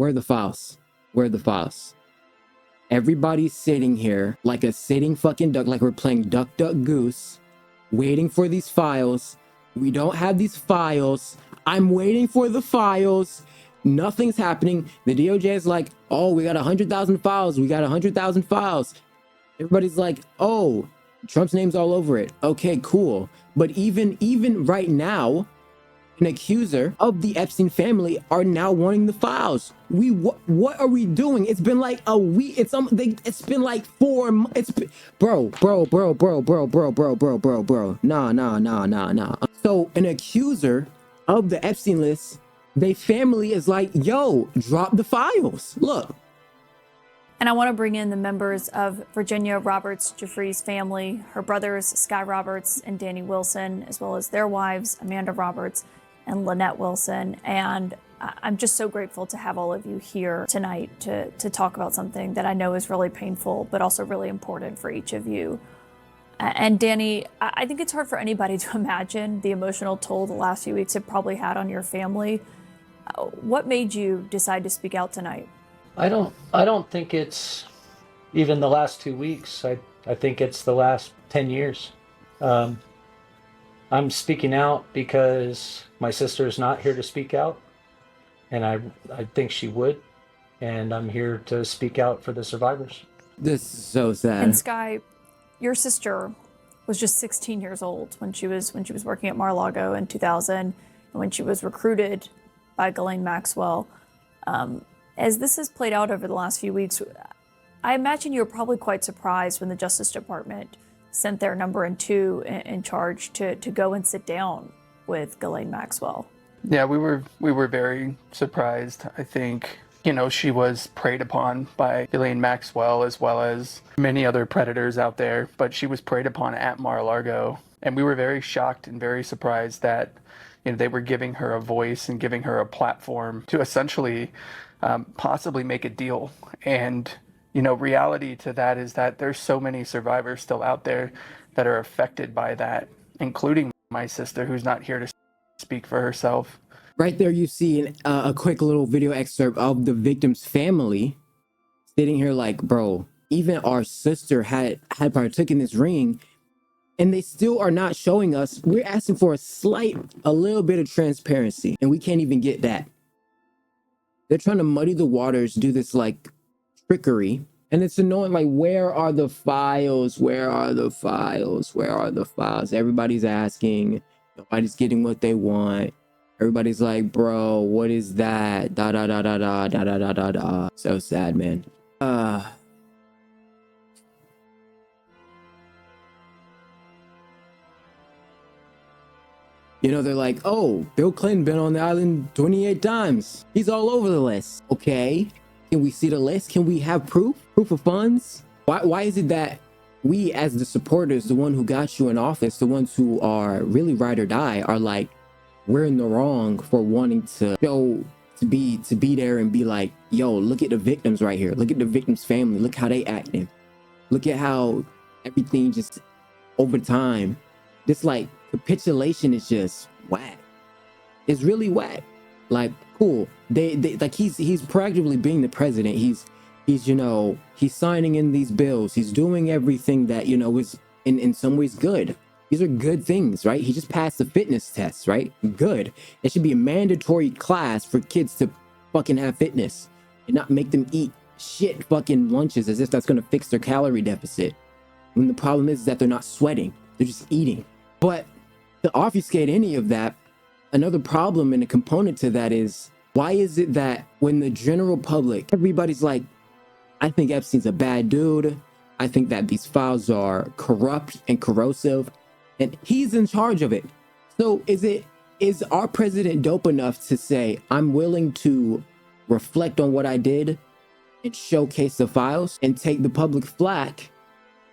Where are the files? Where are the files? Everybody's sitting here like a sitting fucking duck, like we're playing Duck, Duck, Goose, waiting for these files. We don't have these files. I'm waiting for the files. Nothing's happening. The DOJ is like, oh, we got 100,000 files. We got 100,000 files. Everybody's like, oh, Trump's name's all over it. Okay, cool. But even right now, an accuser of the Epstein family are now wanting the files. What are we doing? It's been like a week. It's been like 4 months. It's been, bro. Nah. So an accuser of the Epstein list, they family is like, yo, drop the files. Look. And I want to bring in the members of Virginia Roberts Giuffre's family, her brothers, Sky Roberts and Danny Wilson, as well as their wives, Amanda Roberts and Lynette Wilson. And I'm just so grateful to have all of you here tonight to talk about something that I know is really painful, but also really important for each of you. And Danny, I think it's hard for anybody to imagine the emotional toll the last few weeks have probably had on your family. What made you decide to speak out tonight? I don't think it's even the last 2 weeks. I think it's the last 10 years. I'm speaking out because my sister is not here to speak out, and I think she would, and I'm here to speak out for the survivors. This is so sad. And Sky, your sister was just 16 years old when she was working at Mar-a-Lago in 2000, and when she was recruited by Ghislaine Maxwell. As this has played out over the last few weeks, I imagine you were probably quite surprised when the Justice Department sent their number 2 in charge to go and sit down with Ghislaine Maxwell. Yeah, we were very surprised. I think, she was preyed upon by Ghislaine Maxwell as well as many other predators out there, but she was preyed upon at Mar-a-Lago. And we were very shocked and very surprised that they were giving her a voice and giving her a platform to essentially possibly make a deal. And reality to that is that there's so many survivors still out there that are affected by that, including my sister, who's not here to speak for herself. Right there, you see a quick little video excerpt of the victim's family sitting here like, bro, even our sister had partook in this ring, and they still are not showing us. We're asking for a little bit of transparency, and we can't even get that. They're trying to muddy the waters, do this like trickery, and it's annoying. Like, where are the files? Where are the files? Where are the files? Everybody's asking. Nobody's getting what they want. Everybody's like, bro, what is that? Da da da da da da da da da da. So sad, man. They're like, oh, Bill Clinton been on the island 28 times. He's all over the list. Okay. Can we see the list? Can we have proof? Proof of funds? Why is it that we, as the supporters, the one who got you in office, the ones who are really ride or die, are like, we're in the wrong for wanting to show, to be there and be like, yo, look at the victims right here. Look at the victims' family. Look how they acting. Look at how everything just over time, this like capitulation is just whack. It's really whack. Like, cool. They like he's proactively being the president. He's signing in these bills. He's doing everything that, is in some ways good. These are good things, right? He just passed the fitness test, right? Good. It should be a mandatory class for kids to fucking have fitness and not make them eat shit fucking lunches as if that's going to fix their calorie deficit. When the problem is that they're not sweating. They're just eating. But to obfuscate any of that, another problem and a component to that is, why is it that when the general public, everybody's like, I think Epstein's a bad dude. I think that these files are corrupt and corrosive, and he's in charge of it. So is our president dope enough to say, I'm willing to reflect on what I did and showcase the files and take the public flack?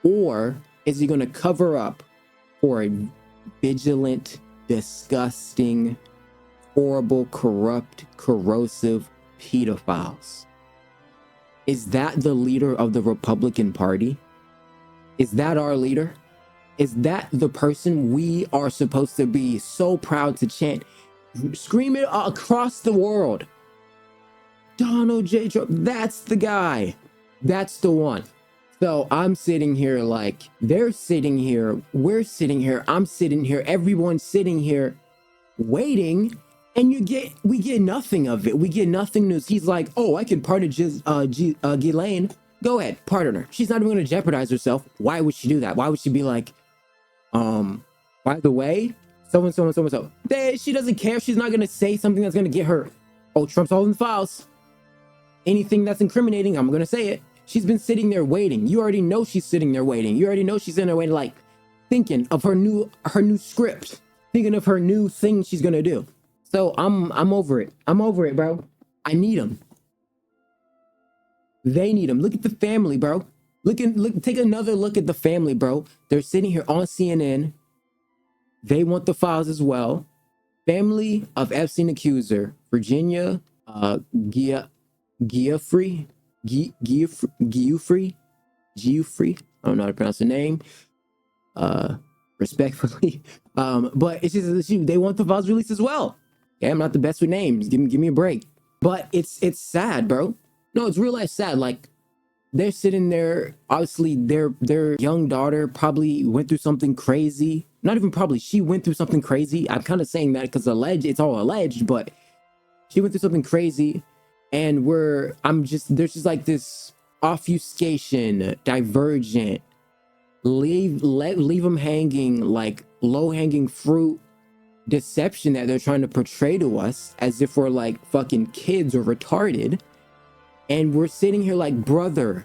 Or is he going to cover up for a vigilant, disgusting, horrible, corrupt, corrosive pedophiles? Is that the leader of the Republican Party? Is that our leader? Is that the person we are supposed to be so proud to chant, scream it across the world? Donald J. Trump, that's the guy. That's the one. So I'm sitting here like, they're sitting here, we're sitting here, I'm sitting here, everyone's sitting here waiting, and we get nothing of it. We get nothing news. He's like, oh, I can pardon Ghislaine. Go ahead, pardon her. She's not even going to jeopardize herself. Why would she do that? Why would she be like, by the way, so. She doesn't care. She's not going to say something that's going to get her. Oh, Trump's holding the files. Anything that's incriminating, I'm going to say it. She's been sitting there waiting. You already know she's sitting there waiting. You already know she's in there waiting, like thinking of her new script, thinking of her new thing she's going to do. So I'm over it. I'm over it, bro. I need them. They need them. Look at the family, bro. Take another look at the family, bro. They're sitting here on CNN. They want the files as well. Family of Epstein accuser, Virginia Giuffre. Giuffre. I don't know how to pronounce the name. Respectfully. But it's just they want the files released as well. Okay, I'm not the best with names. Give me a break. But it's sad, bro. No, it's real life sad. Like, they're sitting there. Obviously, their young daughter probably went through something crazy. Not even probably. She went through something crazy. I'm kind of saying that because it's all alleged, but she went through something crazy. And there's just like this obfuscation, divergent, leave them hanging, like low-hanging fruit deception that they're trying to portray to us as if we're like fucking kids or retarded. And we're sitting here like, brother,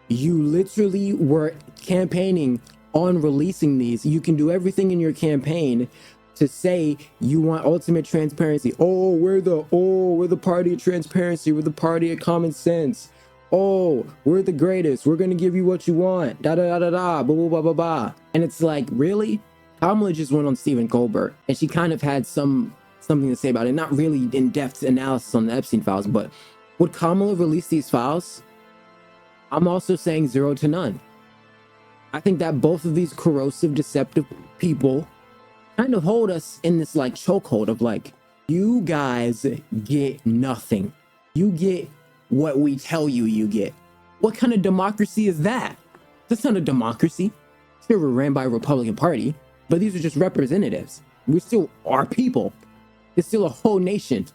you literally were campaigning on releasing these. You can do everything in your campaign to say you want ultimate transparency. Oh, we're the party of transparency. We're the party of common sense. Oh, we're the greatest. We're gonna give you what you want. Da da da da da. Blah blah blah blah blah. And it's like, really? Kamala just went on Stephen Colbert, and she kind of had something to say about it. Not really in-depth analysis on the Epstein files, but would Kamala release these files? I'm also saying 0 to none. I think that both of these corrosive, deceptive people kind of hold us in this like chokehold of like, you guys get nothing. You get what we tell you get. What kind of democracy is that? That's not a democracy. Sure, we're ran by a Republican Party, but these are just representatives. We still are people. It's still a whole nation.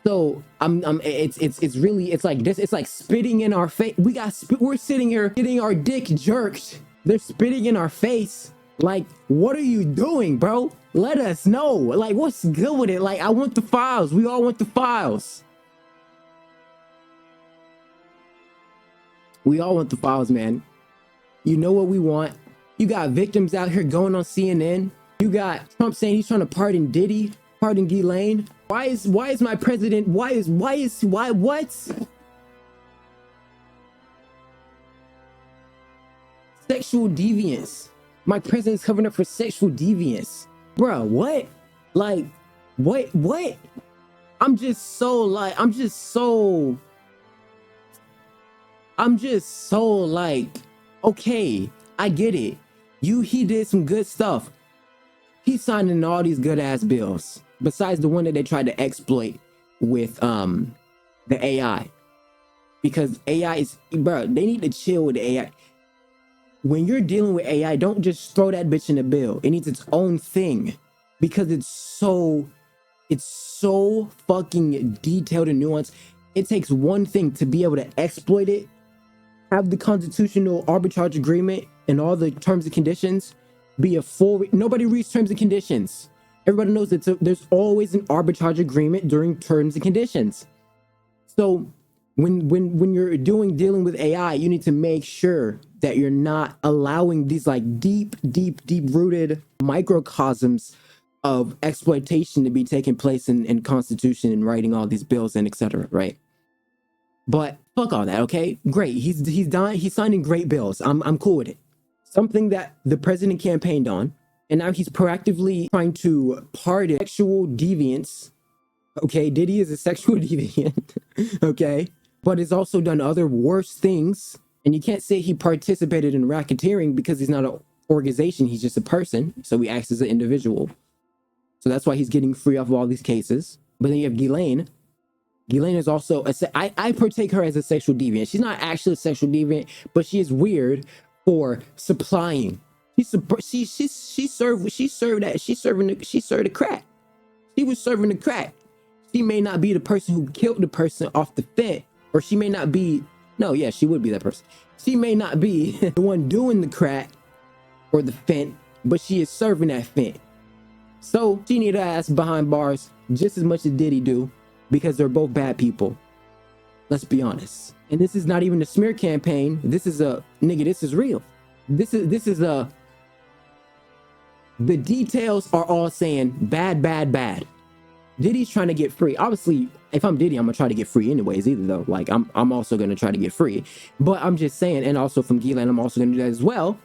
So it's really like this. It's like spitting in our face. We're sitting here getting our dick jerked. They're spitting in our face. Like, what are you doing, bro? Let us know. Like, what's good with it? Like, I want the files. We all want the files. We all want the files, man. You know what we want. You got victims out here going on CNN. You got Trump saying he's trying to pardon Diddy, pardon Ghislaine. Why is my president? Why what? Sexual deviance. My president's covering up for sexual deviance. Bruh, what? Like, what? I'm just so like, okay, I get it. He did some good stuff. He's signing all these good ass bills. Besides the one that they tried to exploit with the AI. Because AI is, bro, they need to chill with the AI. When you're dealing with AI, don't just throw that bitch in the bill. It needs its own thing. Because it's so fucking detailed and nuanced. It takes one thing to be able to exploit it, have the constitutional arbitrage agreement and all the terms and conditions be a full. Nobody reads terms and conditions. Everybody knows that there's always an arbitrage agreement during terms and conditions. So when you're dealing with AI, you need to make sure that you're not allowing these like deep rooted microcosms of exploitation to be taking place in Constitution and writing all these bills and etc. Right? But fuck all that, okay? Great. He's signing great bills. I'm cool with it. Something that the president campaigned on, and now he's proactively trying to pardon sexual deviance. Okay, Diddy is a sexual deviant, okay? But has also done other worse things. And you can't say he participated in racketeering because he's not an organization, he's just a person. So he acts as an individual. So that's why he's getting free off of all these cases. But then you have Ghislaine, Ghislaine is also I partake her as a sexual deviant. She's not actually a sexual deviant, but she is weird for supplying. She served the crack. She was serving the crack. She may not be the person who killed the person off the fence, or she may not be. No, yeah, she would be that person. She may not be the one doing the crack or the fent, but she is serving that fent. So she need her ass behind bars just as much as Diddy do, because they're both bad people. Let's be honest. And this is not even a smear campaign. This is this is real. This is the details are all saying bad, bad, bad. Diddy's trying to get free. Obviously, if I'm Diddy, I'm gonna try to get free anyways, either though. Like I'm also gonna try to get free. But I'm just saying, and also from Ghislaine, I'm also gonna do that as well.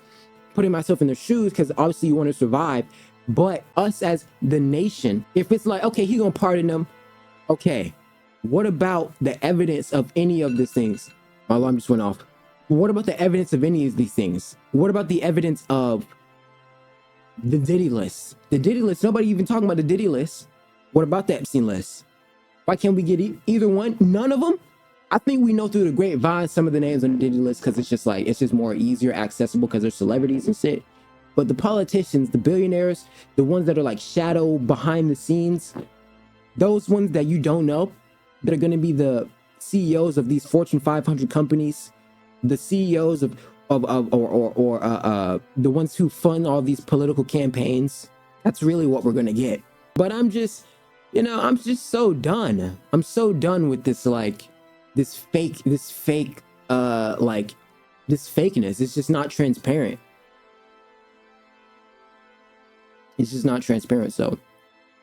Putting myself in their shoes, because obviously you want to survive. But us as the nation, if it's like, okay, he's gonna pardon them. Okay, what about the evidence of any of these things? My alarm just went off. What about the evidence of any of these things? What about the evidence of the Diddy list? The Diddy list, nobody even talking about the Diddy list. What about the Epstein list? Why can't we get either one? None of them? I think we know through the grapevine some of the names on the Diddy list, because it's just more easier accessible because they're celebrities and shit. But the politicians, the billionaires, the ones that are like shadow behind the scenes, those ones that you don't know, that are going to be the CEOs of these Fortune 500 companies, the CEOs of the ones who fund all these political campaigns. That's really what we're going to get. But I'm just so done. I'm so done with this, like, this fakeness. It's just not transparent. It's just not transparent. So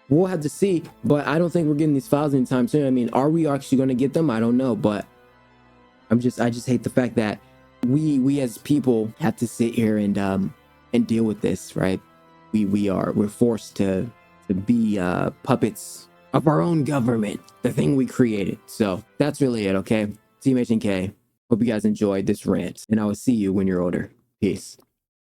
we'll have to see. But I don't think we're getting these files anytime soon. I mean, are we actually going to get them? I don't know. But I just hate the fact that we as people have to sit here and deal with this, right? We're forced to be puppets of our own government, the thing we created. So that's really it, okay? Team HNK. Hope you guys enjoyed this rant, and I will see you when you're older. Peace.